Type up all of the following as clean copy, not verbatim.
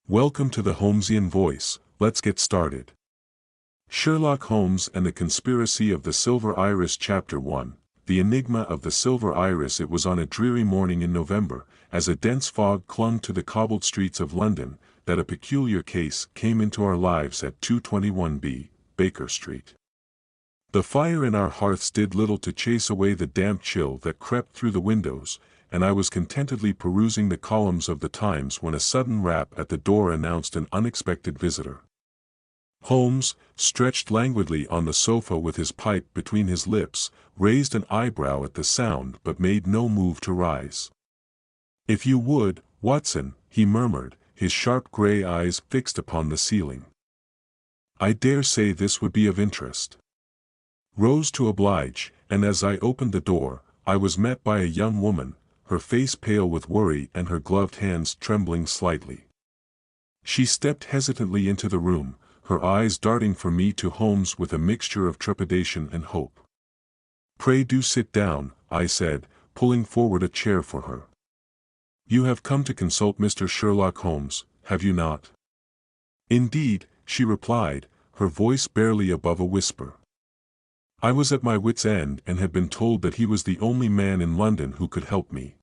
Welcome to the Holmesian Voice. Let's get started. Sherlock Holmes and the Conspiracy of the Silver Iris Chapter 1. The Enigma of the Silver Iris. It was on a dreary morning in November, as a dense fog clung to the cobbled streets of London, that a peculiar case came into our lives at 221B, Baker Street. The fire in our hearths did little to chase away the damp chill that crept through the windows, and I was contentedly perusing the columns of the Times when a sudden rap at the door announced an unexpected visitor. Holmes, stretched languidly on the sofa with his pipe between his lips, raised an eyebrow at the sound but made no move to rise. "If you would, Watson," he murmured, his sharp grey eyes fixed upon the ceiling. "I dare say this would be of interest." Rose to oblige, and as I opened the door, I was met by a young woman, her face pale with worry and her gloved hands trembling slightly. She stepped hesitantly into the room, her eyes darting from me to Holmes with a mixture of trepidation and hope. "Pray do sit down," I said, pulling forward a chair for her. "You have come to consult Mr. Sherlock Holmes, have you not?" "Indeed," she replied, her voice barely above a whisper. I was at my wit's end and had been told that he was the only man in London who could help me.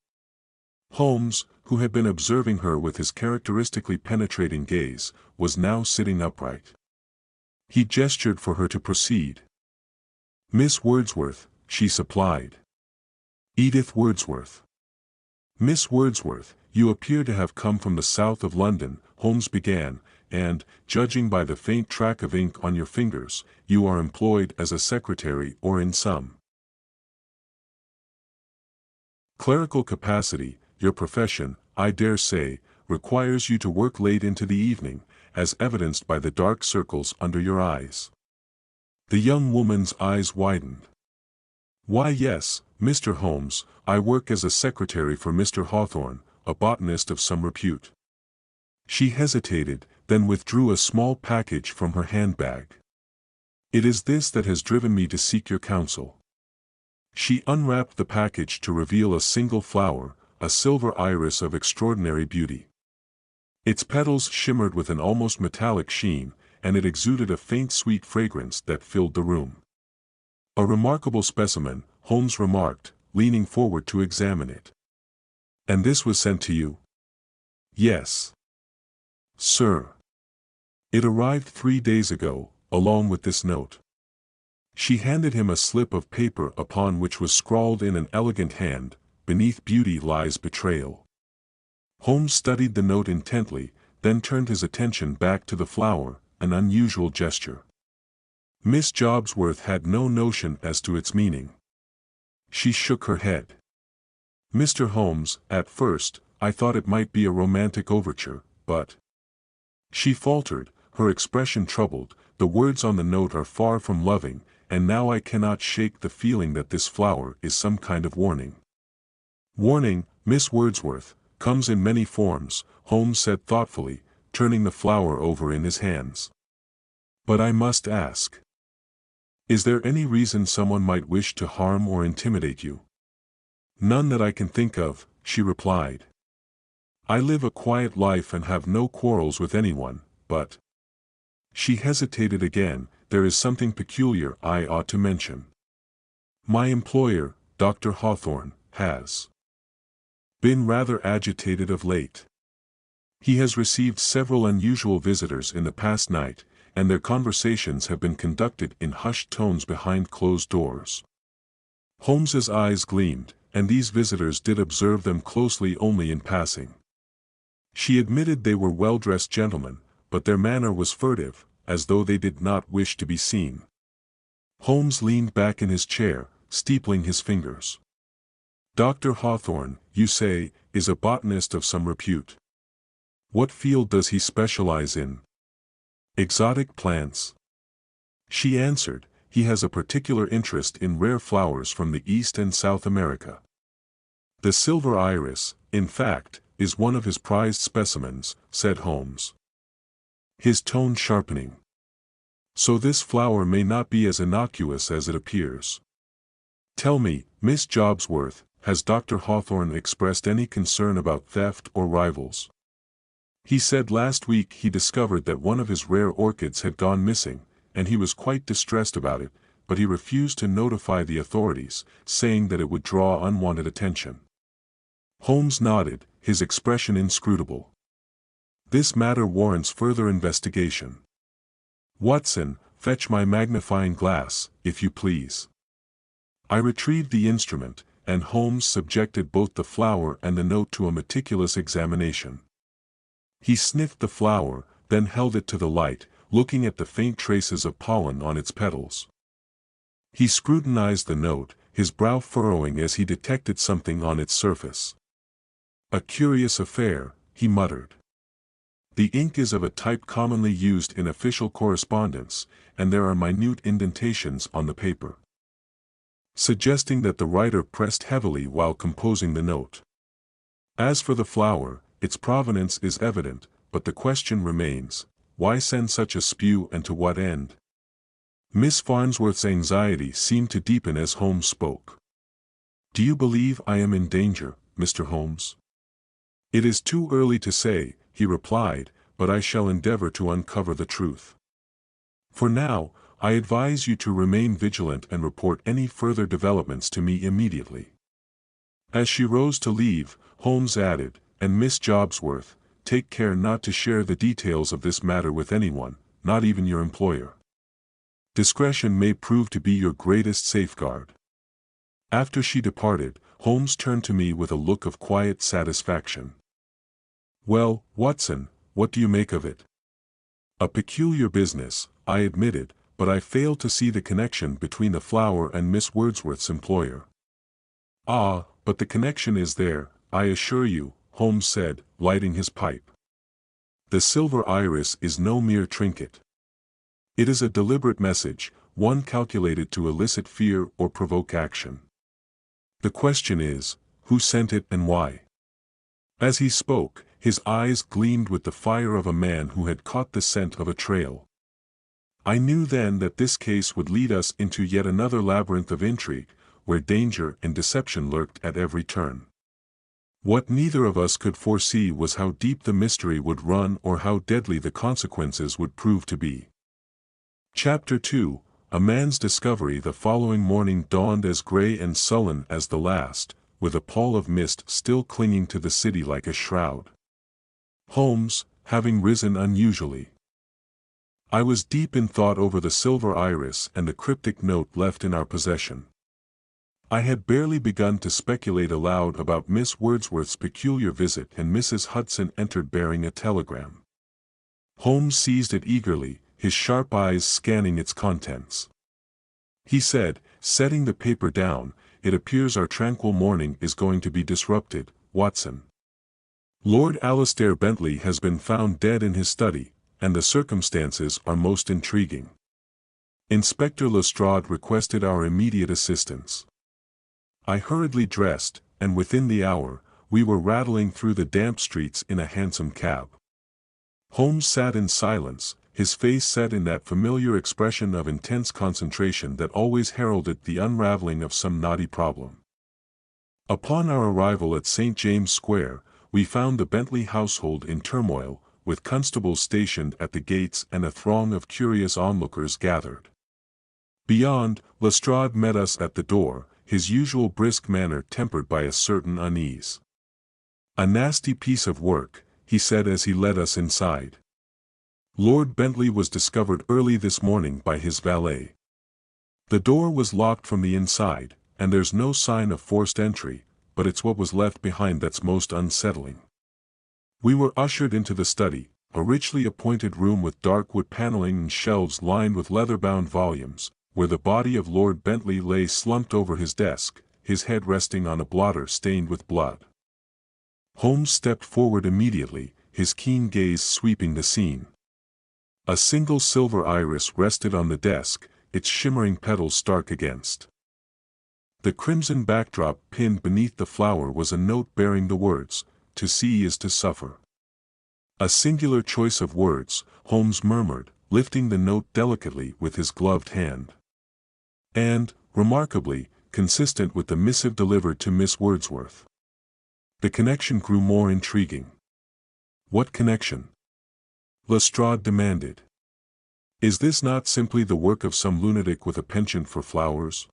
Holmes, who had been observing her with his characteristically penetrating gaze, was now sitting upright. He gestured for her to proceed. "Miss Wordsworth," she supplied. "Edith Wordsworth." "Miss Wordsworth, you appear to have come from the south of London," Holmes began, "and, judging by the faint track of ink on your fingers, you are employed as a secretary or in some clerical capacity. Your profession, I dare say, requires you to work late into the evening, as evidenced by the dark circles under your eyes." The young woman's eyes widened. "Why yes, Mr. Holmes, I work as a secretary for Mr. Hawthorne, a botanist of some repute." She hesitated, then withdrew a small package from her handbag. "It is this that has driven me to seek your counsel." She unwrapped the package to reveal a single flower, a silver iris of extraordinary beauty. Its petals shimmered with an almost metallic sheen, and it exuded a faint sweet fragrance that filled the room. "A remarkable specimen," Holmes remarked, leaning forward to examine it. "And this was sent to you?" "Yes, sir. It arrived 3 days ago, along with this note." She handed him a slip of paper upon which was scrawled in an elegant hand, "Beneath beauty lies betrayal." Holmes studied the note intently, then turned his attention back to the flower, an unusual gesture. Miss Jobsworth had no notion as to its meaning. She shook her head. "Mr. Holmes, at first, I thought it might be a romantic overture, but—" She faltered, her expression troubled. "The words on the note are far from loving, and now I cannot shake the feeling that this flower is some kind of warning." "Warning, Miss Wordsworth, comes in many forms," Holmes said thoughtfully, turning the flower over in his hands. "But I must ask, is there any reason someone might wish to harm or intimidate you?" "None that I can think of," she replied. "I live a quiet life and have no quarrels with anyone, but—" She hesitated again. "There is something peculiar I ought to mention. My employer, Dr. Hawthorne, has been rather agitated of late. He has received several unusual visitors in the past night, and their conversations have been conducted in hushed tones behind closed doors." Holmes's eyes gleamed, and these visitors did observe them closely only in passing. She admitted they were well-dressed gentlemen, but their manner was furtive, as though they did not wish to be seen. Holmes leaned back in his chair, steepling his fingers. "Dr. Hawthorne, you say, is a botanist of some repute. What field does he specialize in?" "Exotic plants." She answered, "He has a particular interest in rare flowers from the East and South America. The silver iris, in fact, is one of his prized specimens," said Holmes, his tone sharpening. "So this flower may not be as innocuous as it appears. Tell me, Miss Jobsworth, has Dr. Hawthorne expressed any concern about theft or rivals?" He said last week he discovered that one of his rare orchids had gone missing, and he was quite distressed about it, but he refused to notify the authorities, saying that it would draw unwanted attention. Holmes nodded, his expression inscrutable. This matter warrants further investigation. Watson, fetch my magnifying glass, if you please. I retrieved the instrument, and Holmes subjected both the flower and the note to a meticulous examination. He sniffed the flower, then held it to the light, looking at the faint traces of pollen on its petals. He scrutinized the note, his brow furrowing as he detected something on its surface. "A curious affair," he muttered. "The ink is of a type commonly used in official correspondence, and there are minute indentations on the paper, suggesting that the writer pressed heavily while composing the note. As for the flower, its provenance is evident, but the question remains, why send such a spew and to what end?" Miss Farnsworth's anxiety seemed to deepen as Holmes spoke. "Do you believe I am in danger, Mr. Holmes?" "It is too early to say," he replied, "but I shall endeavor to uncover the truth. For now, I advise you to remain vigilant and report any further developments to me immediately." As she rose to leave, Holmes added, "And Miss Jobsworth, take care not to share the details of this matter with anyone, not even your employer. Discretion may prove to be your greatest safeguard." After she departed, Holmes turned to me with a look of quiet satisfaction. "Well, Watson, what do you make of it?" "A peculiar business," I admitted, "but I fail to see the connection between the flower and Miss Wordsworth's employer." "Ah, but the connection is there, I assure you," Holmes said, lighting his pipe. "The silver iris is no mere trinket. It is a deliberate message, one calculated to elicit fear or provoke action. The question is, who sent it and why?" As he spoke, his eyes gleamed with the fire of a man who had caught the scent of a trail. I knew then that this case would lead us into yet another labyrinth of intrigue, where danger and deception lurked at every turn. What neither of us could foresee was how deep the mystery would run or how deadly the consequences would prove to be. Chapter 2, A Man's Discovery. The following morning dawned as gray and sullen as the last, with a pall of mist still clinging to the city like a shroud. Holmes, having risen unusually. I was deep in thought over the silver iris and the cryptic note left in our possession. I had barely begun to speculate aloud about Miss Wordsworth's peculiar visit and Mrs. Hudson entered bearing a telegram. Holmes seized it eagerly, his sharp eyes scanning its contents. He said, setting the paper down, "It appears our tranquil morning is going to be disrupted, Watson. Lord Alistair Bentley has been found dead in his study, and the circumstances are most intriguing. Inspector Lestrade requested our immediate assistance." I hurriedly dressed, and within the hour, we were rattling through the damp streets in a hansom cab. Holmes sat in silence, his face set in that familiar expression of intense concentration that always heralded the unraveling of some knotty problem. Upon our arrival at St. James Square, we found the Bentley household in turmoil, with constables stationed at the gates and a throng of curious onlookers gathered. Beyond, Lestrade met us at the door, his usual brisk manner tempered by a certain unease. "A nasty piece of work," he said as he led us inside. "Lord Bentley was discovered early this morning by his valet. The door was locked from the inside, and there's no sign of forced entry, but it's what was left behind that's most unsettling." We were ushered into the study, a richly appointed room with dark wood paneling and shelves lined with leather-bound volumes, where the body of Lord Bentley lay slumped over his desk, his head resting on a blotter stained with blood. Holmes stepped forward immediately, his keen gaze sweeping the scene. A single silver iris rested on the desk, its shimmering petals stark against. The crimson backdrop pinned beneath the flower was a note bearing the words, "To see is to suffer." A singular choice of words, Holmes murmured, lifting the note delicately with his gloved hand. And, remarkably, consistent with the missive delivered to Miss Wordsworth. The connection grew more intriguing. What connection? Lestrade demanded. Is this not simply the work of some lunatic with a penchant for flowers?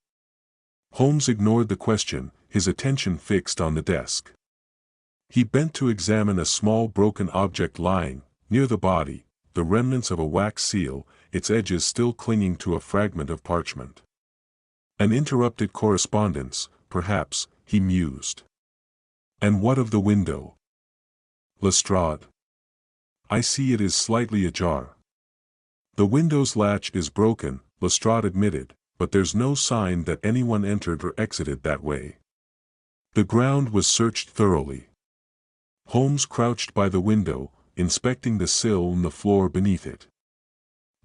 Holmes ignored the question, his attention fixed on the desk. He bent to examine a small broken object lying, near the body, the remnants of a wax seal, its edges still clinging to a fragment of parchment. An interrupted correspondence, perhaps, he mused. And what of the window? Lestrade. I see it is slightly ajar. The window's latch is broken, Lestrade admitted, but there's no sign that anyone entered or exited that way. The ground was searched thoroughly. Holmes crouched by the window, inspecting the sill and the floor beneath it.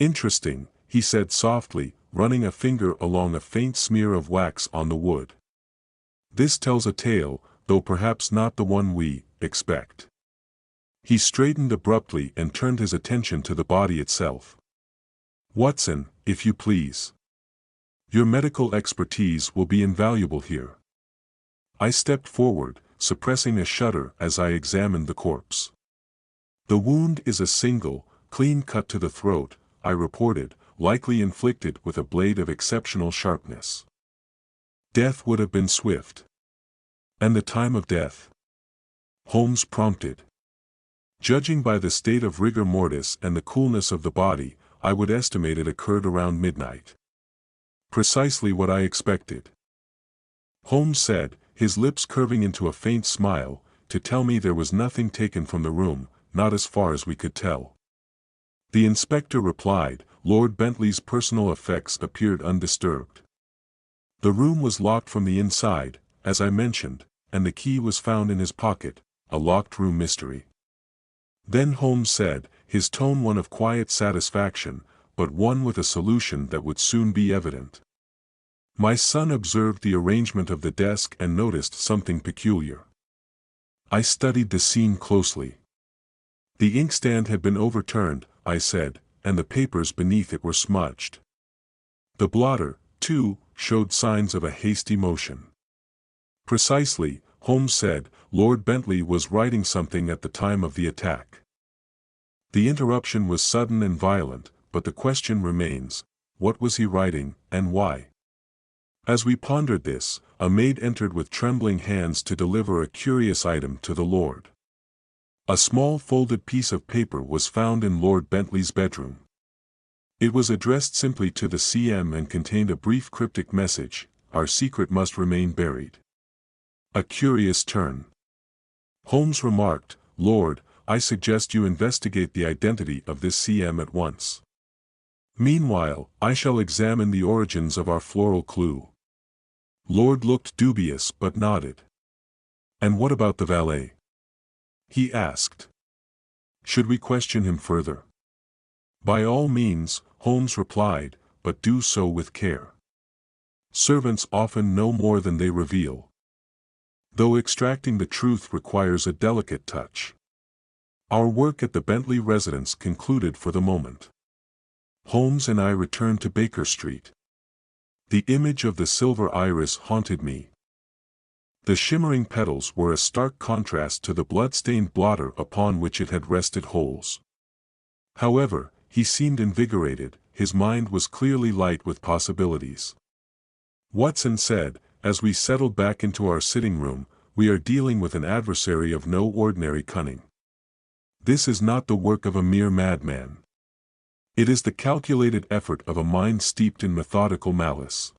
Interesting, he said softly, running a finger along a faint smear of wax on the wood. This tells a tale, though perhaps not the one we expect. He straightened abruptly and turned his attention to the body itself. Watson, if you please. Your medical expertise will be invaluable here. I stepped forward, suppressing a shudder as I examined the corpse. The wound is a single, clean cut to the throat, I reported, likely inflicted with a blade of exceptional sharpness. Death would have been swift. And the time of death? Holmes prompted. Judging by the state of rigor mortis and the coolness of the body, I would estimate it occurred around midnight. Precisely what I expected. Holmes said, his lips curving into a faint smile, to tell me there was nothing taken from the room, not as far as we could tell. The inspector replied, Lord Bentley's personal effects appeared undisturbed. The room was locked from the inside, as I mentioned, and the key was found in his pocket, a locked room mystery. Then Holmes said, his tone one of quiet satisfaction, but one with a solution that would soon be evident. My son observed the arrangement of the desk and noticed something peculiar. I studied the scene closely. The inkstand had been overturned, I said, and the papers beneath it were smudged. The blotter, too, showed signs of a hasty motion. Precisely, Holmes said, Lord Bentley was writing something at the time of the attack. The interruption was sudden and violent, but the question remains, what was he writing, and why? As we pondered this, a maid entered with trembling hands to deliver a curious item to the Lord. A small folded piece of paper was found in Lord Bentley's bedroom. It was addressed simply to the CM and contained a brief cryptic message, our secret must remain buried. A curious turn. Holmes remarked, Lord, I suggest you investigate the identity of this CM at once. Meanwhile, I shall examine the origins of our floral clue. Lord looked dubious but nodded. And what about the valet? He asked. Should we question him further? By all means, Holmes replied, but do so with care. Servants often know more than they reveal. Though extracting the truth requires a delicate touch. Our work at the Bentley residence concluded for the moment. Holmes and I returned to Baker Street. The image of the silver iris haunted me. The shimmering petals were a stark contrast to the blood-stained blotter upon which it had rested Holmes. However, he seemed invigorated, his mind was clearly light with possibilities. Watson said, as we settled back into our sitting room, we are dealing with an adversary of no ordinary cunning. This is not the work of a mere madman. It is the calculated effort of a mind steeped in methodical malice.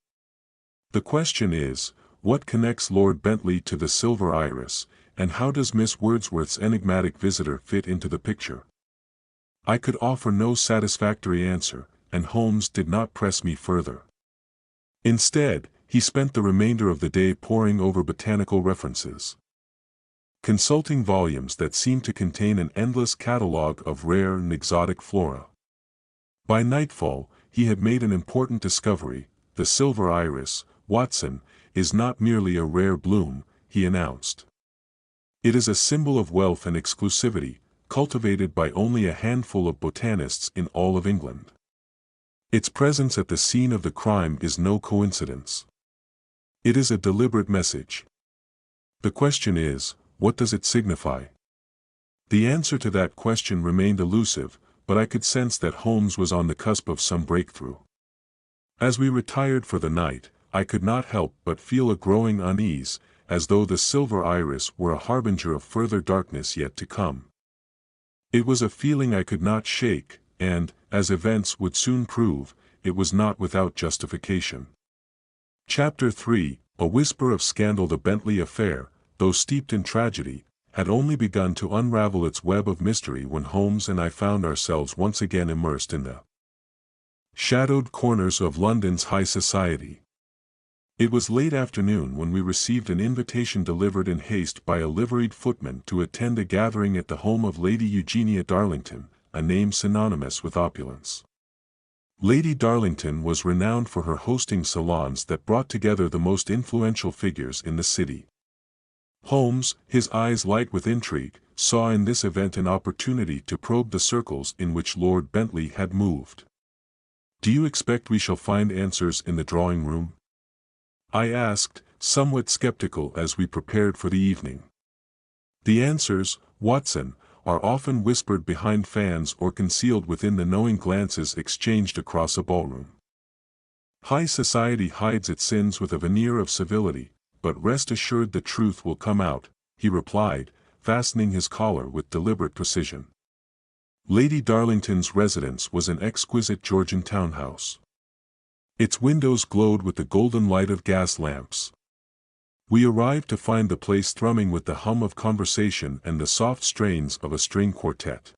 The question is, what connects Lord Bentley to the silver iris, and how does Miss Wordsworth's enigmatic visitor fit into the picture? I could offer no satisfactory answer, and Holmes did not press me further. Instead, he spent the remainder of the day poring over botanical references. Consulting volumes that seemed to contain an endless catalogue of rare and exotic flora. By nightfall, he had made an important discovery, the silver iris, Watson, is not merely a rare bloom, he announced. It is a symbol of wealth and exclusivity, cultivated by only a handful of botanists in all of England. Its presence at the scene of the crime is no coincidence. It is a deliberate message. The question is, what does it signify? The answer to that question remained elusive, but I could sense that Holmes was on the cusp of some breakthrough. As we retired for the night, I could not help but feel a growing unease, as though the silver iris were a harbinger of further darkness yet to come. It was a feeling I could not shake, and, as events would soon prove, it was not without justification. Chapter 3, A whisper of scandal. The Bentley affair, though steeped in tragedy, had only begun to unravel its web of mystery when Holmes and I found ourselves once again immersed in the shadowed corners of London's high society. It was late afternoon when we received an invitation delivered in haste by a liveried footman to attend a gathering at the home of Lady Eugenia Darlington, a name synonymous with opulence. Lady Darlington was renowned for her hosting salons that brought together the most influential figures in the city. Holmes, his eyes light with intrigue, saw in this event an opportunity to probe the circles in which Lord Bentley had moved. "Do you expect we shall find answers in the drawing room?" I asked, somewhat skeptical as we prepared for the evening. "The answers, Watson, are often whispered behind fans or concealed within the knowing glances exchanged across a ballroom. High society hides its sins with a veneer of civility, but rest assured the truth will come out," he replied, fastening his collar with deliberate precision. Lady Darlington's residence was an exquisite Georgian townhouse. Its windows glowed with the golden light of gas lamps. We arrived to find the place thrumming with the hum of conversation and the soft strains of a string quartet.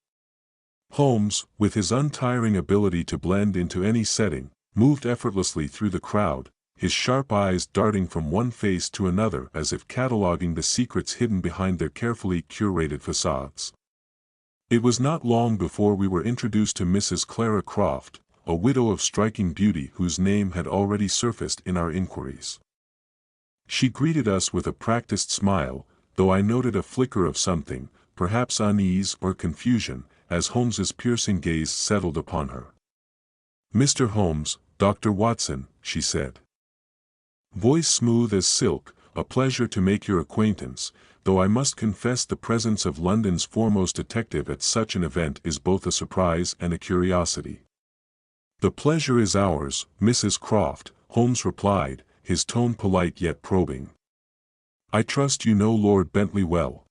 Holmes, with his untiring ability to blend into any setting, moved effortlessly through the crowd, his sharp eyes darting from one face to another as if cataloguing the secrets hidden behind their carefully curated facades. It was not long before we were introduced to Mrs. Clara Croft, a widow of striking beauty whose name had already surfaced in our inquiries. She greeted us with a practiced smile, though I noted a flicker of something, perhaps unease or confusion, as Holmes's piercing gaze settled upon her. "Mr. Holmes, Dr. Watson," she said. Voice smooth as silk, "a pleasure to make your acquaintance, though I must confess the presence of London's foremost detective at such an event is both a surprise and a curiosity." "The pleasure is ours, Mrs. Croft," Holmes replied, his tone polite yet probing. "I trust you know Lord Bentley well."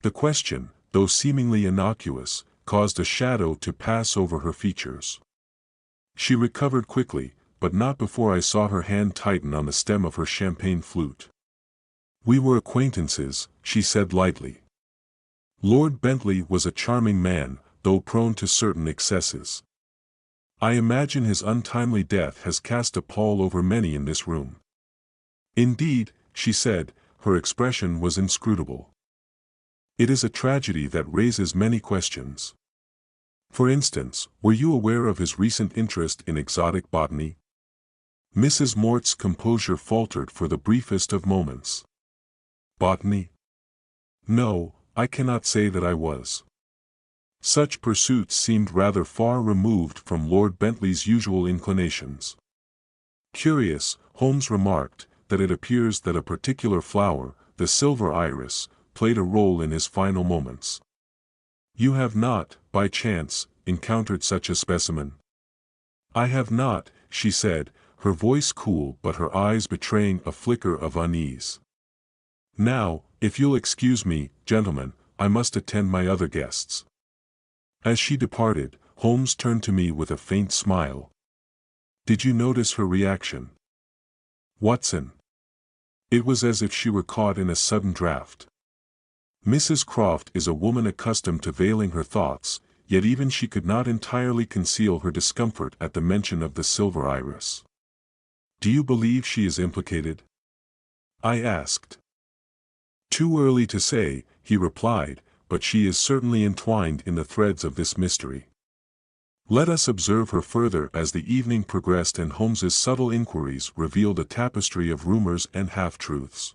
The question, though seemingly innocuous, caused a shadow to pass over her features. She recovered quickly, but not before I saw her hand tighten on the stem of her champagne flute. "We were acquaintances," she said lightly. "Lord Bentley was a charming man, though prone to certain excesses. I imagine his untimely death has cast a pall over many in this room." "Indeed," she said, her expression was inscrutable. "It is a tragedy that raises many questions. For instance, were you aware of his recent interest in exotic botany?" Mrs. Mort's composure faltered for the briefest of moments. "Botany? No, I cannot say that I was. Such pursuits seemed rather far removed from Lord Bentley's usual inclinations." "Curious," Holmes remarked, "that it appears that a particular flower, the silver iris, played a role in his final moments. You have not, by chance, encountered such a specimen?" "I have not," she said, her voice cool but her eyes betraying a flicker of unease. "Now, if you'll excuse me, gentlemen, I must attend my other guests." As she departed, Holmes turned to me with a faint smile. "Did you notice her reaction, Watson?" It was as if she were caught in a sudden draught. Mrs. Croft is a woman accustomed to veiling her thoughts, yet even she could not entirely conceal her discomfort at the mention of the silver iris. "Do you believe she is implicated?" I asked. "Too early to say," he replied, "but she is certainly entwined in the threads of this mystery. Let us observe her further." As the evening progressed and Holmes's subtle inquiries revealed a tapestry of rumors and half-truths.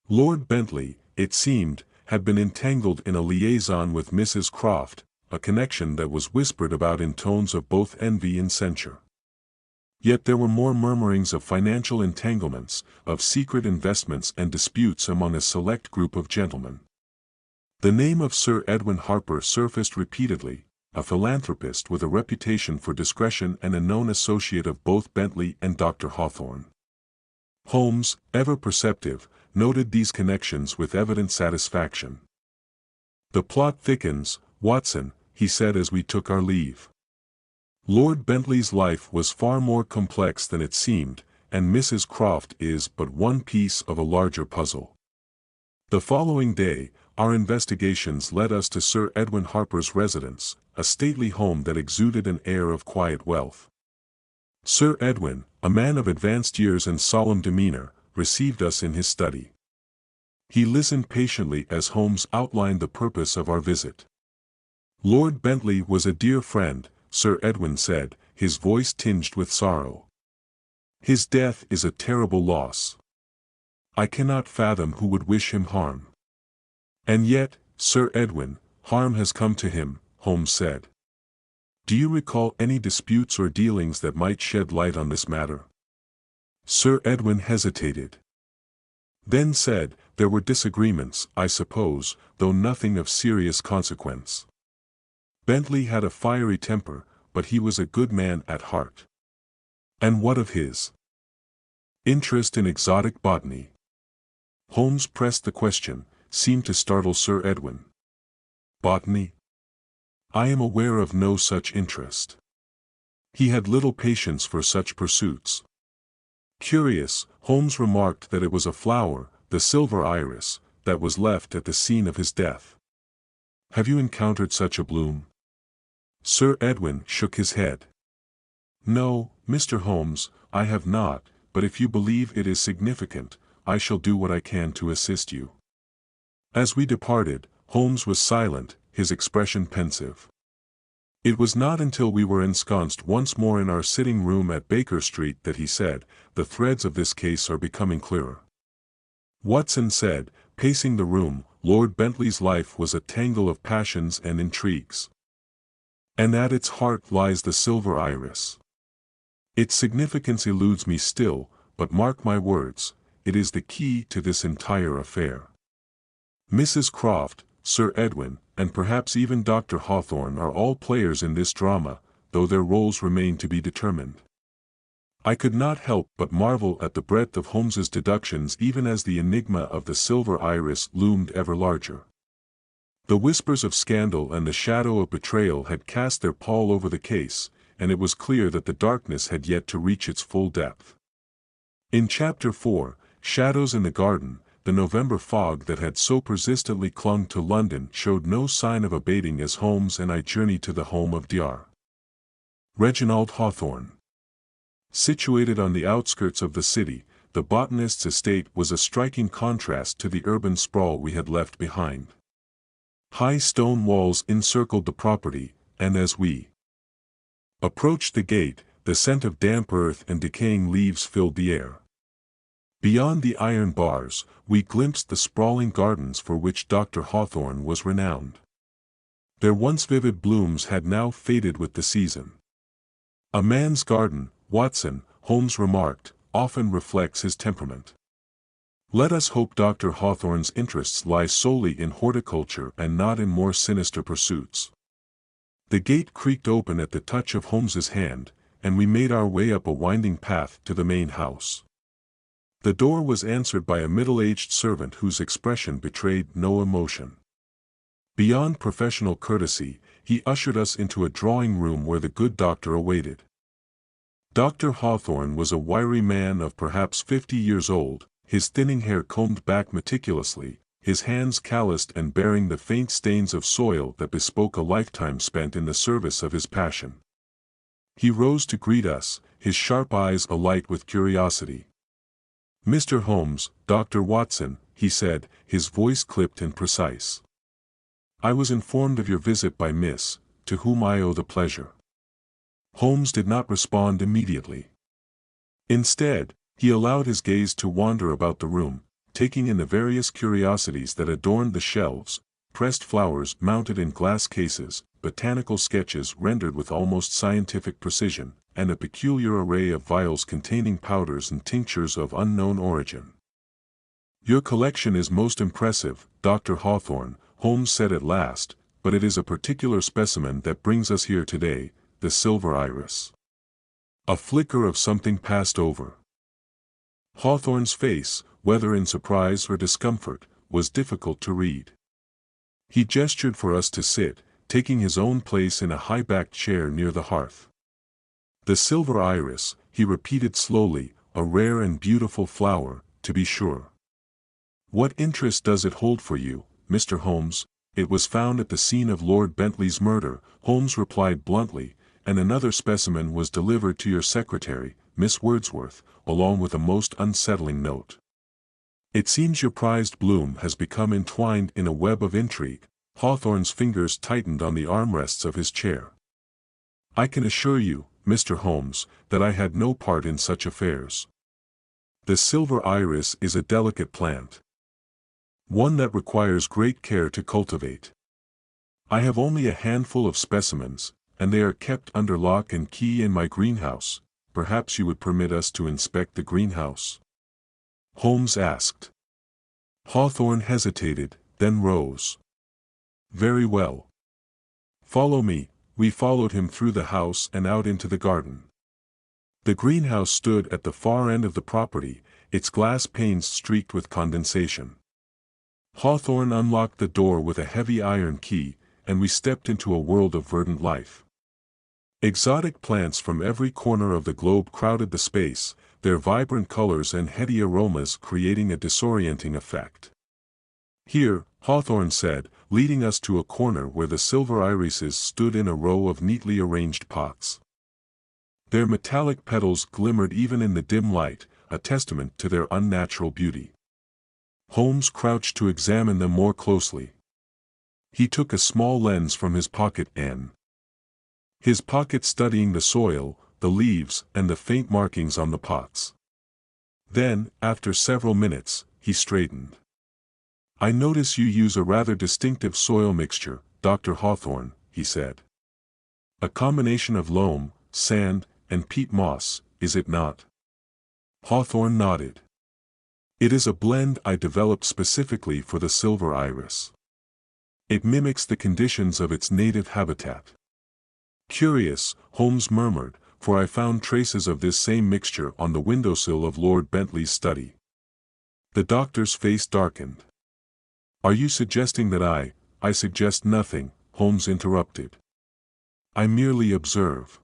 Lord Bentley, it seemed, had been entangled in a liaison with Mrs. Croft, a connection that was whispered about in tones of both envy and censure. Yet there were more murmurings of financial entanglements, of secret investments and disputes among a select group of gentlemen. The name of Sir Edwin Harper surfaced repeatedly, a philanthropist with a reputation for discretion and a known associate of both Bentley and Dr. Hawthorne. Holmes, ever perceptive, noted these connections with evident satisfaction. "The plot thickens, Watson," he said as we took our leave. "Lord Bentley's life was far more complex than it seemed, and Mrs. Croft is but one piece of a larger puzzle." The following day, our investigations led us to Sir Edwin Harper's residence, a stately home that exuded an air of quiet wealth. Sir Edwin, a man of advanced years and solemn demeanor, received us in his study. He listened patiently as Holmes outlined the purpose of our visit. "Lord Bentley was a dear friend," Sir Edwin said, his voice tinged with sorrow. "His death is a terrible loss. I cannot fathom who would wish him harm." "And yet, Sir Edwin, harm has come to him," Holmes said. "Do you recall any disputes or dealings that might shed light on this matter?" Sir Edwin hesitated. Then said, "There were disagreements, I suppose, though nothing of serious consequence. Bentley had a fiery temper, but he was a good man at heart." "And what of his interest in exotic botany?" Holmes pressed the question, seemed to startle Sir Edwin. "Botany? I am aware of no such interest. He had little patience for such pursuits." Curious, Holmes remarked that it was a flower, the silver iris, that was left at the scene of his death. "Have you encountered such a bloom?" Sir Edwin shook his head. "No, Mr. Holmes, I have not, but if you believe it is significant, I shall do what I can to assist you." As we departed, Holmes was silent, his expression pensive. It was not until we were ensconced once more in our sitting room at Baker Street that he said, "The threads of this case are becoming clearer." Watson said, pacing the room, "Lord Bentley's life was a tangle of passions and intrigues. And at its heart lies the silver iris. Its significance eludes me still, but mark my words, it is the key to this entire affair. Mrs. Croft, Sir Edwin, and perhaps even Dr. Hawthorne are all players in this drama, though their roles remain to be determined." I could not help but marvel at the breadth of Holmes's deductions even as the enigma of the silver iris loomed ever larger. The whispers of scandal and the shadow of betrayal had cast their pall over the case, and it was clear that the darkness had yet to reach its full depth. In Chapter 4, Shadows in the Garden, the November fog that had so persistently clung to London showed no sign of abating as Holmes and I journeyed to the home of Dr. Reginald Hawthorne. Situated on the outskirts of the city, the botanist's estate was a striking contrast to the urban sprawl we had left behind. High stone walls encircled the property, and as we approached the gate, the scent of damp earth and decaying leaves filled the air. Beyond the iron bars, we glimpsed the sprawling gardens for which Dr. Hawthorne was renowned. Their once vivid blooms had now faded with the season. "A man's garden, Watson," Holmes remarked, "often reflects his temperament. Let us hope Dr. Hawthorne's interests lie solely in horticulture and not in more sinister pursuits." The gate creaked open at the touch of Holmes's hand, and we made our way up a winding path to the main house. The door was answered by a middle-aged servant whose expression betrayed no emotion. Beyond professional courtesy, he ushered us into a drawing-room where the good doctor awaited. Dr. Hawthorne was a wiry man of perhaps 50 years old, his thinning hair combed back meticulously, his hands calloused and bearing the faint stains of soil that bespoke a lifetime spent in the service of his passion. He rose to greet us, his sharp eyes alight with curiosity. "Mr. Holmes, Dr. Watson," he said, his voice clipped and precise. "I was informed of your visit by Miss, to whom I owe the pleasure." Holmes did not respond immediately. Instead, he allowed his gaze to wander about the room, taking in the various curiosities that adorned the shelves, pressed flowers mounted in glass cases, botanical sketches rendered with almost scientific precision, and a peculiar array of vials containing powders and tinctures of unknown origin. "Your collection is most impressive, Dr. Hawthorne," Holmes said at last, but it is a particular specimen that brings us here today, the silver iris. A flicker of something passed over Hawthorne's face, whether in surprise or discomfort, was difficult to read. He gestured for us to sit, taking his own place in a high-backed chair near the hearth. The silver iris, he repeated slowly, a rare and beautiful flower, to be sure. What interest does it hold for you, Mr. Holmes? It was found at the scene of Lord Bentley's murder, Holmes replied bluntly, and another specimen was delivered to your secretary, Miss Wordsworth, along with a most unsettling note. It seems your prized bloom has become entwined in a web of intrigue. Hawthorne's fingers tightened on the armrests of his chair. I can assure you, Mr. Holmes, that I had no part in such affairs. The silver iris is a delicate plant, one that requires great care to cultivate. I have only a handful of specimens, and they are kept under lock and key in my greenhouse. Perhaps you would permit us to inspect the greenhouse? Holmes asked. Hawthorne hesitated, then rose. Very well. Follow me. We followed him through the house and out into the garden. The greenhouse stood at the far end of the property, its glass panes streaked with condensation. Hawthorne unlocked the door with a heavy iron key, and we stepped into a world of verdant life. Exotic plants from every corner of the globe crowded the space, their vibrant colors and heady aromas creating a disorienting effect. Here, Hawthorne said, leading us to a corner where the silver irises stood in a row of neatly arranged pots. Their metallic petals glimmered even in the dim light, a testament to their unnatural beauty. Holmes crouched to examine them more closely. He took a small lens from his pocket his pocket studying the soil, the leaves, and the faint markings on the pots. Then, after several minutes, he straightened. I notice you use a rather distinctive soil mixture, Dr. Hawthorne, he said. A combination of loam, sand, and peat moss, is it not? Hawthorne nodded. It is a blend I developed specifically for the silver iris. It mimics the conditions of its native habitat. Curious, Holmes murmured, for I found traces of this same mixture on the windowsill of Lord Bentley's study. The doctor's face darkened. Are you suggesting that I suggest nothing, Holmes interrupted. I merely observe.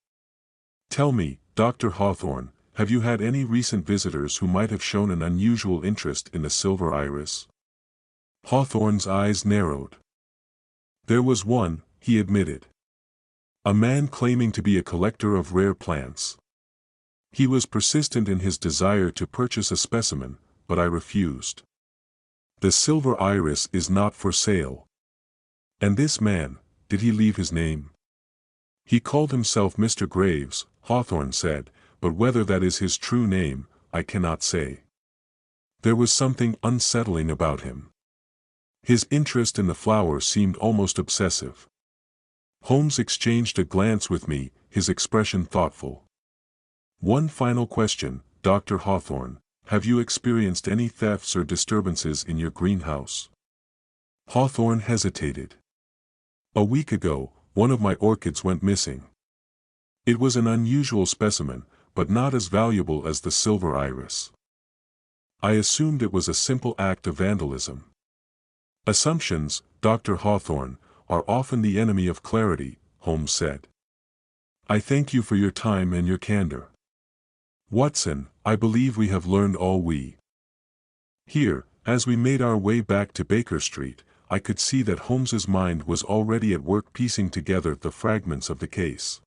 Tell me, Dr. Hawthorne, have you had any recent visitors who might have shown an unusual interest in the silver iris? Hawthorne's eyes narrowed. There was one, he admitted. A man claiming to be a collector of rare plants. He was persistent in his desire to purchase a specimen, but I refused. The silver iris is not for sale. And this man, did he leave his name? He called himself Mr. Graves, Hawthorne said, but whether that is his true name, I cannot say. There was something unsettling about him. His interest in the flower seemed almost obsessive. Holmes exchanged a glance with me, his expression thoughtful. One final question, Dr. Hawthorne. Have you experienced any thefts or disturbances in your greenhouse? Hawthorne hesitated. A week ago, one of my orchids went missing. It was an unusual specimen, but not as valuable as the silver iris. I assumed it was a simple act of vandalism. Assumptions, Dr. Hawthorne, are often the enemy of clarity, Holmes said. I thank you for your time and your candor. Watson, I believe we have learned all we. Here, as we made our way back to Baker Street, I could see that Holmes's mind was already at work piecing together the fragments of the case.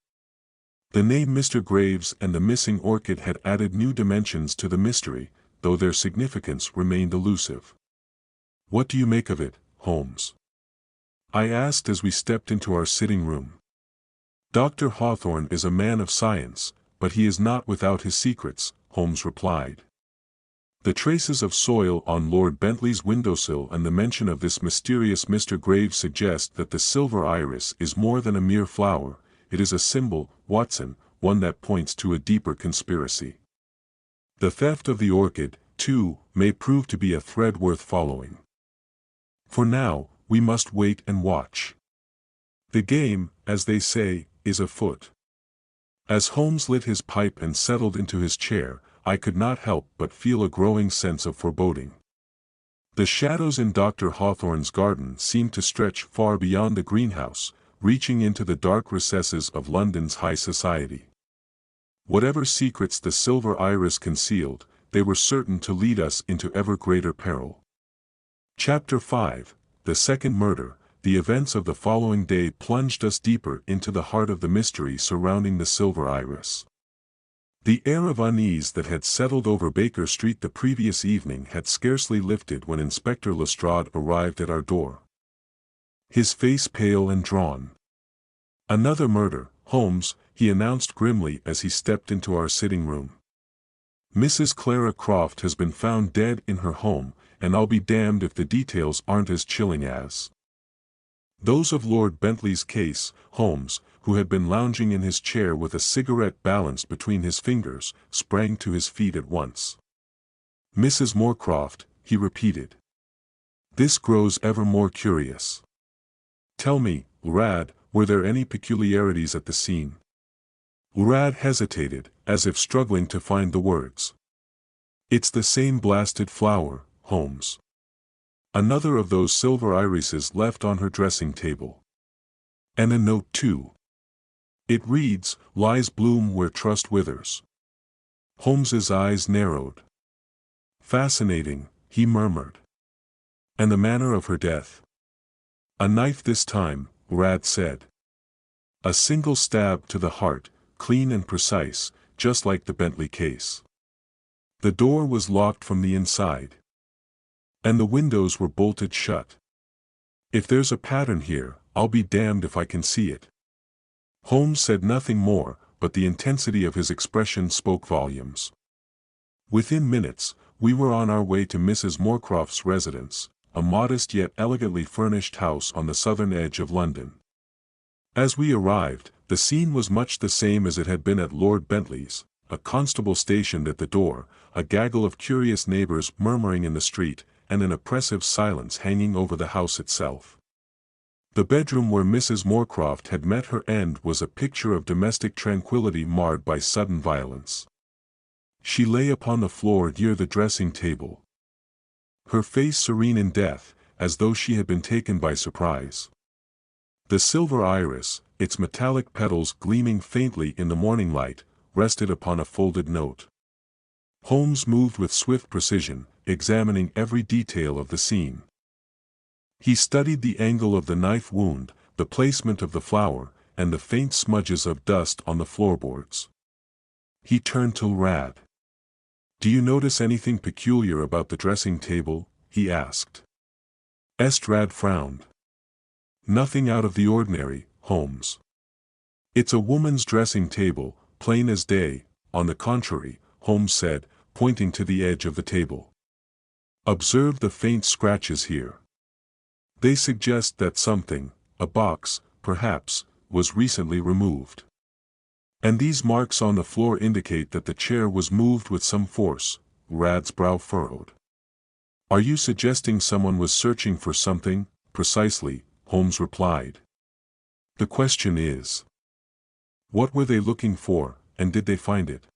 The name Mr. Graves and the missing orchid had added new dimensions to the mystery, though their significance remained elusive. What do you make of it, Holmes? I asked as we stepped into our sitting room. Dr. Hawthorne is a man of science, but he is not without his secrets, Holmes replied. The traces of soil on Lord Bentley's windowsill and the mention of this mysterious Mr. Graves suggest that the silver iris is more than a mere flower, it is a symbol, Watson, one that points to a deeper conspiracy. The theft of the orchid, too, may prove to be a thread worth following. For now, we must wait and watch. The game, as they say, is afoot. As Holmes lit his pipe and settled into his chair, I could not help but feel a growing sense of foreboding. The shadows in Dr. Hawthorne's garden seemed to stretch far beyond the greenhouse, reaching into the dark recesses of London's high society. Whatever secrets the silver iris concealed, they were certain to lead us into ever greater peril. Chapter 5, The Second Murder. The events of the following day plunged us deeper into the heart of the mystery surrounding the silver iris. The air of unease that had settled over Baker Street the previous evening had scarcely lifted when Inspector Lestrade arrived at our door. His face pale and drawn. "Another murder, Holmes," he announced grimly as he stepped into our sitting room. "Mrs. Clara Croft has been found dead in her home, and I'll be damned if the details aren't as chilling as those of Lord Bentley's case." Holmes, who had been lounging in his chair with a cigarette balanced between his fingers, sprang to his feet at once. "Mrs. Moorcroft," he repeated. "This grows ever more curious. Tell me, Urad, were there any peculiarities at the scene?" Urad hesitated, as if struggling to find the words. "It's the same blasted flower, Holmes. Another of those silver irises left on her dressing table. And a note too. It reads, 'Lies bloom where trust withers.'" Holmes's eyes narrowed. "Fascinating," he murmured. "And the manner of her death?" "A knife this time," Urad said. "A single stab to the heart, clean and precise, just like the Bentley case. The door was locked from the inside. And the windows were bolted shut. If there's a pattern here, I'll be damned if I can see it." Holmes said nothing more, but the intensity of his expression spoke volumes. Within minutes, we were on our way to Mrs. Moorcroft's residence, a modest yet elegantly furnished house on the southern edge of London. As we arrived, the scene was much the same as it had been at Lord Bentley's, a constable stationed at the door, a gaggle of curious neighbors murmuring in the street, and an oppressive silence hanging over the house itself. The bedroom where Mrs. Moorcroft had met her end was a picture of domestic tranquility marred by sudden violence. She lay upon the floor near the dressing table, her face serene in death, as though she had been taken by surprise. The silver iris, its metallic petals gleaming faintly in the morning light, rested upon a folded note. Holmes moved with swift precision, examining every detail of the scene. He studied the angle of the knife wound, the placement of the flower, and the faint smudges of dust on the floorboards. He turned to Urad. "Do you notice anything peculiar about the dressing table?" he asked. Estrad frowned. "Nothing out of the ordinary, Holmes. It's a woman's dressing table, plain as day." "On the contrary," Holmes said, pointing to the edge of the table. "Observe the faint scratches here. They suggest that something, a box, perhaps, was recently removed. And these marks on the floor indicate that the chair was moved with some force." Urad's brow furrowed. "Are you suggesting someone was searching for something?" "Precisely," Holmes replied. "The question is, what were they looking for, and did they find it?"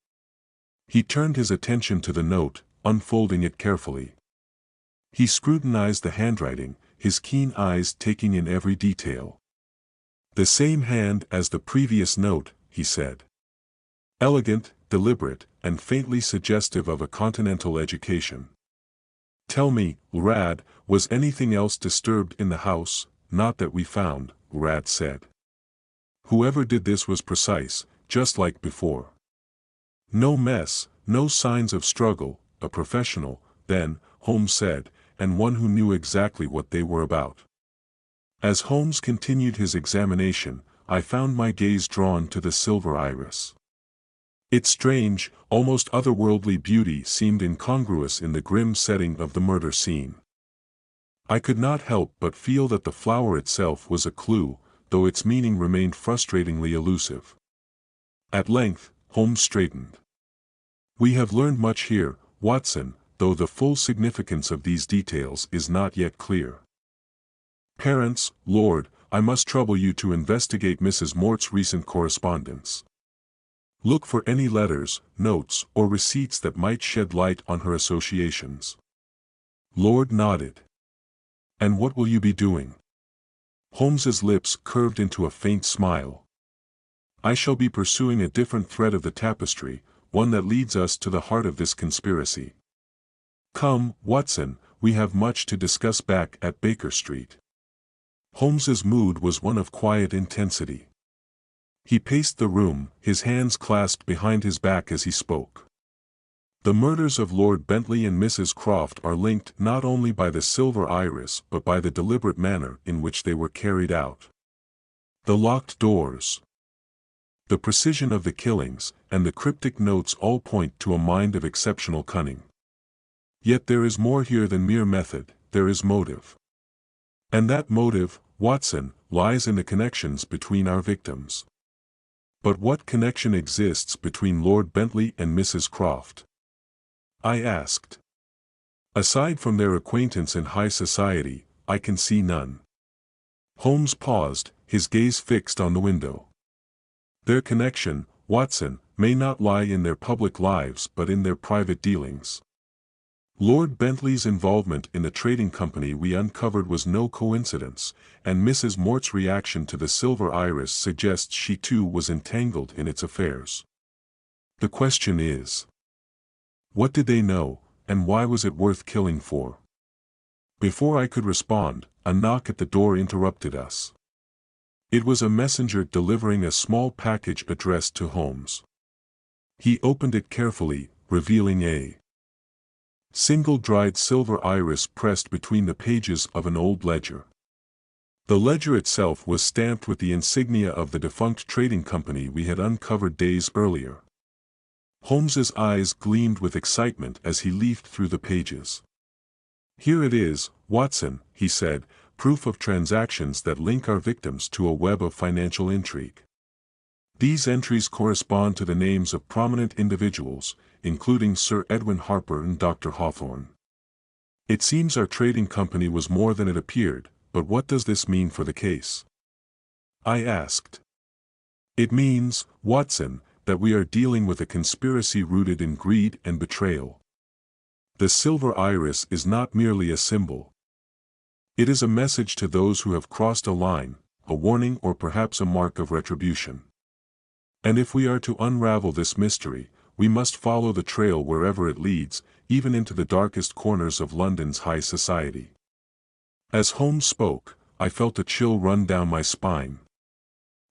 He turned his attention to the note, unfolding it carefully. He scrutinized the handwriting, his keen eyes taking in every detail. "The same hand as the previous note," he said. "Elegant, deliberate, and faintly suggestive of a continental education. Tell me, Urad, was anything else disturbed in the house?" "Not that we found," Urad said. "Whoever did this was precise, just like before. No mess, no signs of struggle, a professional, then," Holmes said, "and one who knew exactly what they were about." As Holmes continued his examination, I found my gaze drawn to the silver iris. Its strange, almost otherworldly beauty seemed incongruous in the grim setting of the murder scene. I could not help but feel that the flower itself was a clue, though its meaning remained frustratingly elusive. At length, Holmes straightened. "We have learned much here, Watson, though the full significance of these details is not yet clear. Parents, Lord, I must trouble you to investigate Mrs. Mort's recent correspondence. Look for any letters, notes, or receipts that might shed light on her associations. Lord nodded. And what will you be doing? Holmes's lips curved into a faint smile. I shall be pursuing a different thread of the tapestry, one that leads us to the heart of this conspiracy. Come, Watson, we have much to discuss back at Baker Street. Holmes's mood was one of quiet intensity. He paced the room, his hands clasped behind his back as he spoke. The murders of Lord Bentley and Mrs. Croft are linked not only by the silver iris but by the deliberate manner in which they were carried out. The locked doors, the precision of the killings, and the cryptic notes all point to a mind of exceptional cunning. Yet there is more here than mere method, there is motive. And that motive, Watson, lies in the connections between our victims. But what connection exists between Lord Bentley and Mrs. Croft? I asked. Aside from their acquaintance in high society, I can see none. Holmes paused, his gaze fixed on the window. Their connection, Watson, may not lie in their public lives but in their private dealings. Lord Bentley's involvement in the trading company we uncovered was no coincidence, and Mrs. Mort's reaction to the silver iris suggests she too was entangled in its affairs. The question is, what did they know, and why was it worth killing for? Before I could respond, a knock at the door interrupted us. It was a messenger delivering a small package addressed to Holmes. He opened it carefully, revealing a single dried silver iris pressed between the pages of an old ledger. The ledger itself was stamped with the insignia of the defunct trading company we had uncovered days earlier. Holmes's eyes gleamed with excitement as he leafed through the pages. Here it is, Watson, he said, proof of transactions that link our victims to a web of financial intrigue. These entries correspond to the names of prominent individuals, including Sir Edwin Harper and Dr. Hawthorne. It seems our trading company was more than it appeared, but what does this mean for the case? I asked. It means, Watson, that we are dealing with a conspiracy rooted in greed and betrayal. The silver iris is not merely a symbol. It is a message to those who have crossed a line, a warning or perhaps a mark of retribution. And if we are to unravel this mystery, we must follow the trail wherever it leads, even into the darkest corners of London's high society. As Holmes spoke, I felt a chill run down my spine.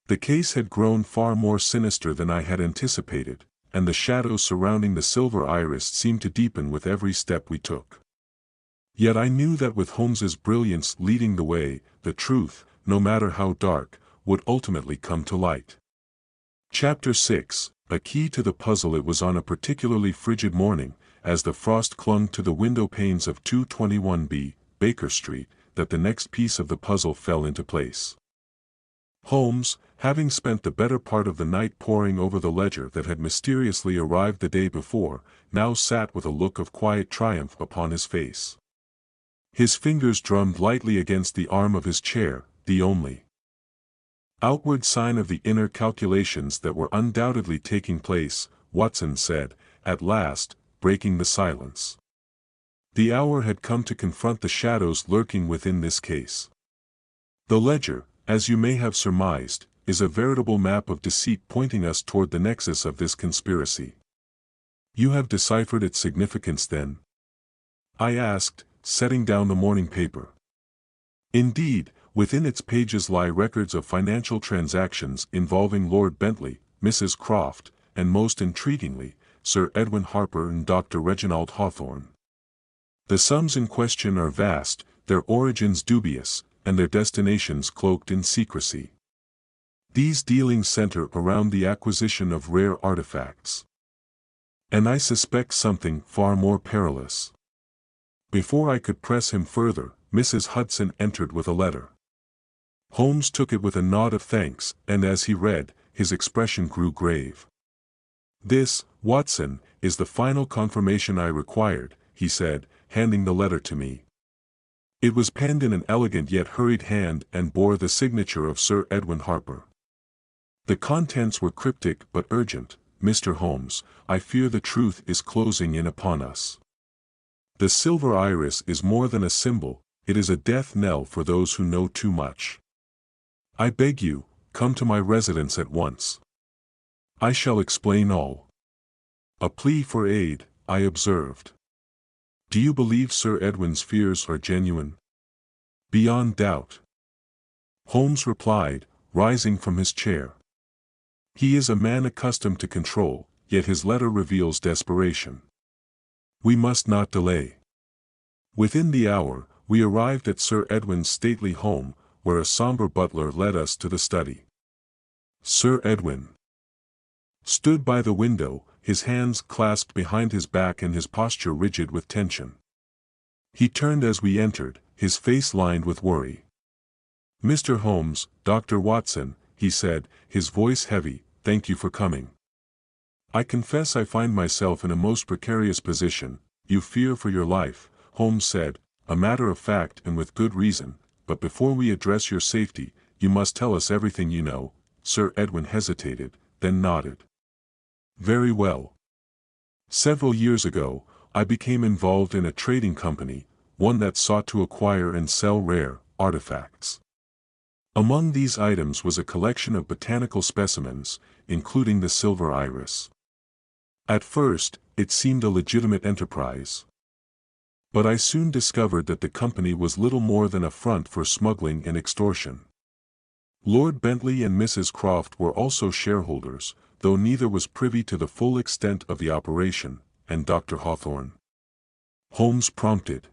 The case had grown far more sinister than I had anticipated, and the shadows surrounding the silver iris seemed to deepen with every step we took. Yet I knew that with Holmes's brilliance leading the way, the truth, no matter how dark, would ultimately come to light. Chapter 6, A Key to the Puzzle. It was on a particularly frigid morning, as the frost clung to the window panes of 221B, Baker Street, that the next piece of the puzzle fell into place. Holmes, having spent the better part of the night poring over the ledger that had mysteriously arrived the day before, now sat with a look of quiet triumph upon his face. His fingers drummed lightly against the arm of his chair, the only outward sign of the inner calculations that were undoubtedly taking place, Watson said, at last, breaking the silence. The hour had come to confront the shadows lurking within this case. The ledger, as you may have surmised, is a veritable map of deceit pointing us toward the nexus of this conspiracy. You have deciphered its significance then? I asked, setting down the morning paper. Indeed, within its pages lie records of financial transactions involving Lord Bentley, Mrs. Croft, and most intriguingly, Sir Edwin Harper and Dr. Reginald Hawthorne. The sums in question are vast, their origins dubious, and their destinations cloaked in secrecy. These dealings center around the acquisition of rare artifacts. And I suspect something far more perilous. Before I could press him further, Mrs. Hudson entered with a letter. Holmes took it with a nod of thanks, and as he read, his expression grew grave. This, Watson, is the final confirmation I required, he said, handing the letter to me. It was penned in an elegant yet hurried hand and bore the signature of Sir Edwin Harper. The contents were cryptic but urgent. "Mr. Holmes, I fear the truth is closing in upon us. The silver iris is more than a symbol, it is a death knell for those who know too much. I beg you, come to my residence at once. I shall explain all." A plea for aid, I observed. "Do you believe Sir Edwin's fears are genuine?" "Beyond doubt," Holmes replied, rising from his chair. "He is a man accustomed to control, yet his letter reveals desperation. We must not delay." Within the hour, we arrived at Sir Edwin's stately home, where a somber butler led us to the study. Sir Edwin stood by the window, his hands clasped behind his back and his posture rigid with tension. He turned as we entered, his face lined with worry. "Mr. Holmes, Dr. Watson," he said, his voice heavy, "thank you for coming. I confess I find myself in a most precarious position." "You fear for your life," Holmes said, "a matter of fact and with good reason, but before we address your safety, you must tell us everything you know." Sir Edwin hesitated, then nodded. "Very well. Several years ago, I became involved in a trading company, one that sought to acquire and sell rare artifacts. Among these items was a collection of botanical specimens, including the silver iris. At first, it seemed a legitimate enterprise. But I soon discovered that the company was little more than a front for smuggling and extortion. Lord Bentley and Mrs. Croft were also shareholders, though neither was privy to the full extent of the operation, and Dr. Hawthorne," Holmes prompted.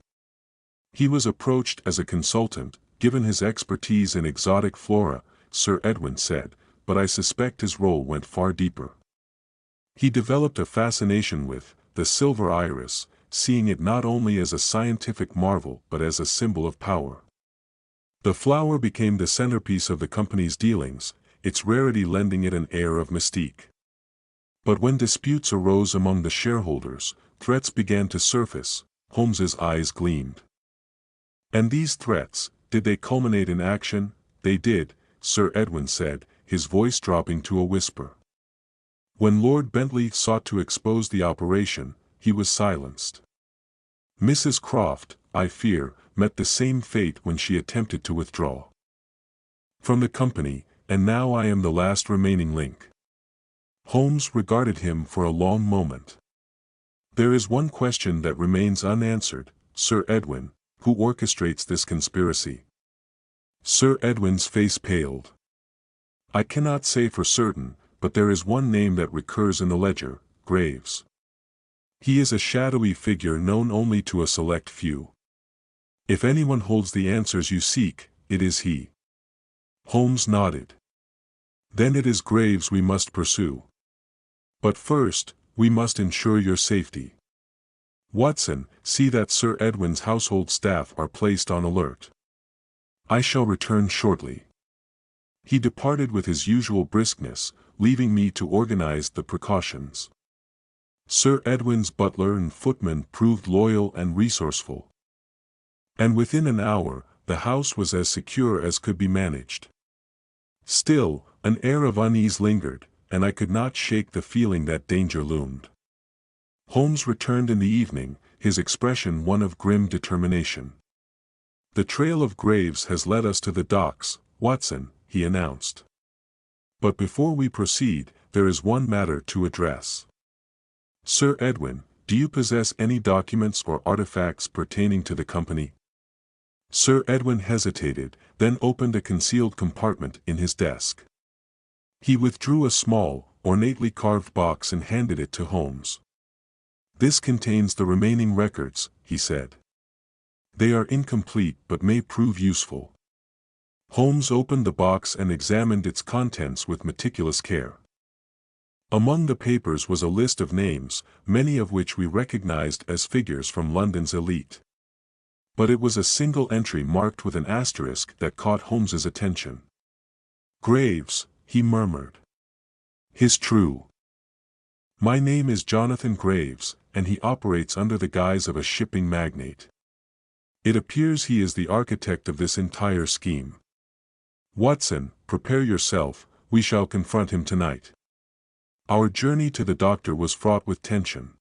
"He was approached as a consultant, given his expertise in exotic flora," Sir Edwin said, "but I suspect his role went far deeper. He developed a fascination with the silver iris, seeing it not only as a scientific marvel but as a symbol of power. The flower became the centerpiece of the company's dealings, its rarity lending it an air of mystique. But when disputes arose among the shareholders, threats began to surface." Holmes's eyes gleamed. "And these threats, did they culminate in action?" "They did," Sir Edwin said, his voice dropping to a whisper. "When Lord Bentley sought to expose the operation, he was silenced. Mrs. Croft, I fear, met the same fate when she attempted to withdraw from the company, and now I am the last remaining link." Holmes regarded him for a long moment. "There is one question that remains unanswered, Sir Edwin. Who orchestrates this conspiracy?" Sir Edwin's face paled. "I cannot say for certain, but there is one name that recurs in the ledger: Graves. He is a shadowy figure known only to a select few. If anyone holds the answers you seek, it is he." Holmes nodded. "Then it is Graves we must pursue. But first, we must ensure your safety. Watson, see that Sir Edwin's household staff are placed on alert. I shall return shortly." He departed with his usual briskness, leaving me to organize the precautions. Sir Edwin's butler and footman proved loyal and resourceful. And within an hour, the house was as secure as could be managed. Still, an air of unease lingered, and I could not shake the feeling that danger loomed. Holmes returned in the evening, his expression one of grim determination. "The trail of Graves has led us to the docks, Watson," he announced. "But before we proceed, there is one matter to address. Sir Edwin, do you possess any documents or artifacts pertaining to the company?" Sir Edwin hesitated, then opened a concealed compartment in his desk. He withdrew a small, ornately carved box and handed it to Holmes. "This contains the remaining records," he said. "They are incomplete but may prove useful." Holmes opened the box and examined its contents with meticulous care. Among the papers was a list of names, many of which we recognized as figures from London's elite. But it was a single entry marked with an asterisk that caught Holmes's attention. "Graves," he murmured. "His true. My name is Jonathan Graves, and he operates under the guise of a shipping magnate. It appears he is the architect of this entire scheme. Watson, prepare yourself, we shall confront him tonight. Our journey to the doctor was fraught with tension.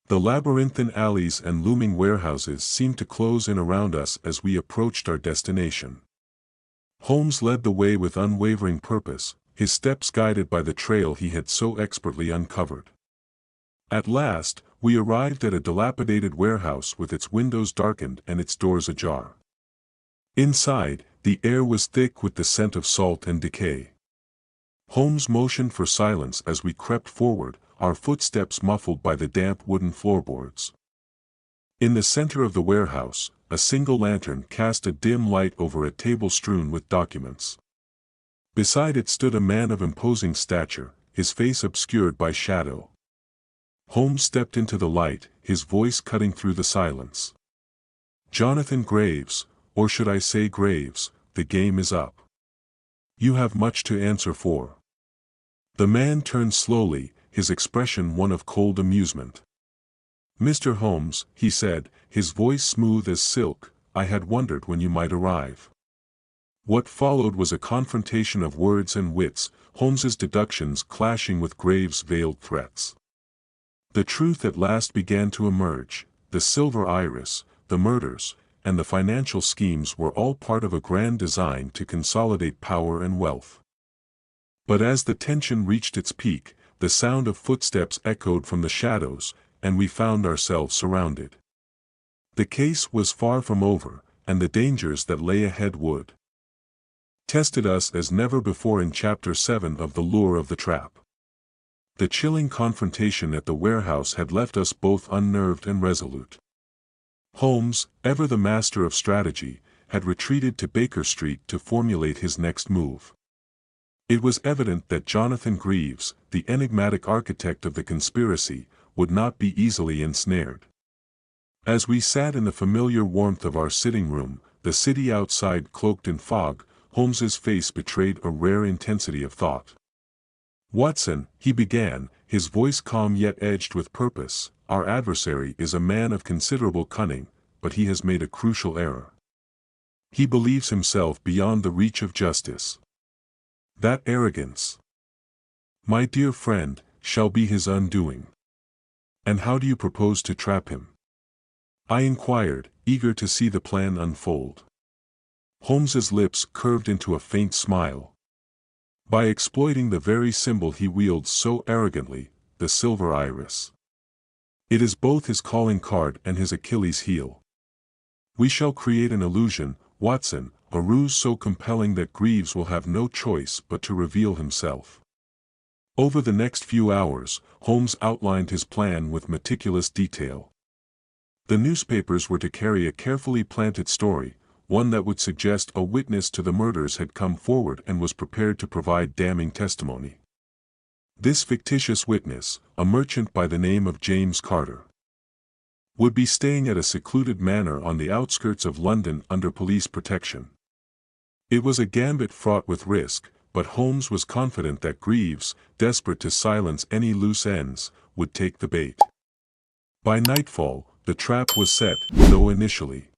The labyrinthine alleys and looming warehouses seemed to close in around us as we approached our destination. Holmes led the way with unwavering purpose, his steps guided by the trail he had so expertly uncovered. At last, we arrived at a dilapidated warehouse with its windows darkened and its doors ajar. Inside, the air was thick with the scent of salt and decay. Holmes motioned for silence as we crept forward, our footsteps muffled by the damp wooden floorboards. In the center of the warehouse, a single lantern cast a dim light over a table strewn with documents. Beside it stood a man of imposing stature, his face obscured by shadow. Holmes stepped into the light, his voice cutting through the silence. "Jonathan Graves, or should I say Graves, the game is up. You have much to answer for." The man turned slowly, his expression one of cold amusement. "Mr. Holmes," he said, his voice smooth as silk, "I had wondered when you might arrive." What followed was a confrontation of words and wits, Holmes's deductions clashing with Graves' veiled threats. The truth at last began to emerge. The silver iris, the murders, and the financial schemes were all part of a grand design to consolidate power and wealth. But as the tension reached its peak, the sound of footsteps echoed from the shadows, and we found ourselves surrounded. The case was far from over, and the dangers that lay ahead would tested us as never before in Chapter 7 of The Lure of the Trap. The chilling confrontation at the warehouse had left us both unnerved and resolute. Holmes, ever the master of strategy, had retreated to Baker Street to formulate his next move. It was evident that Jonathan Greaves, the enigmatic architect of the conspiracy, would not be easily ensnared. As we sat in the familiar warmth of our sitting room, the city outside cloaked in fog, Holmes's face betrayed a rare intensity of thought. "Watson," he began, his voice calm yet edged with purpose, "our adversary is a man of considerable cunning, but he has made a crucial error. He believes himself beyond the reach of justice. That arrogance, my dear friend, shall be his undoing." "And how do you propose to trap him?" I inquired, eager to see the plan unfold. Holmes's lips curved into a faint smile. "By exploiting the very symbol he wields so arrogantly, the silver iris. It is both his calling card and his Achilles heel. We shall create an illusion, Watson, a ruse so compelling that Greaves will have no choice but to reveal himself." Over the next few hours, Holmes outlined his plan with meticulous detail. The newspapers were to carry a carefully planted story, one that would suggest a witness to the murders had come forward and was prepared to provide damning testimony. This fictitious witness, a merchant by the name of James Carter, would be staying at a secluded manor on the outskirts of London under police protection. It was a gambit fraught with risk, but Holmes was confident that Greaves, desperate to silence any loose ends, would take the bait. By nightfall, the trap was set, though initially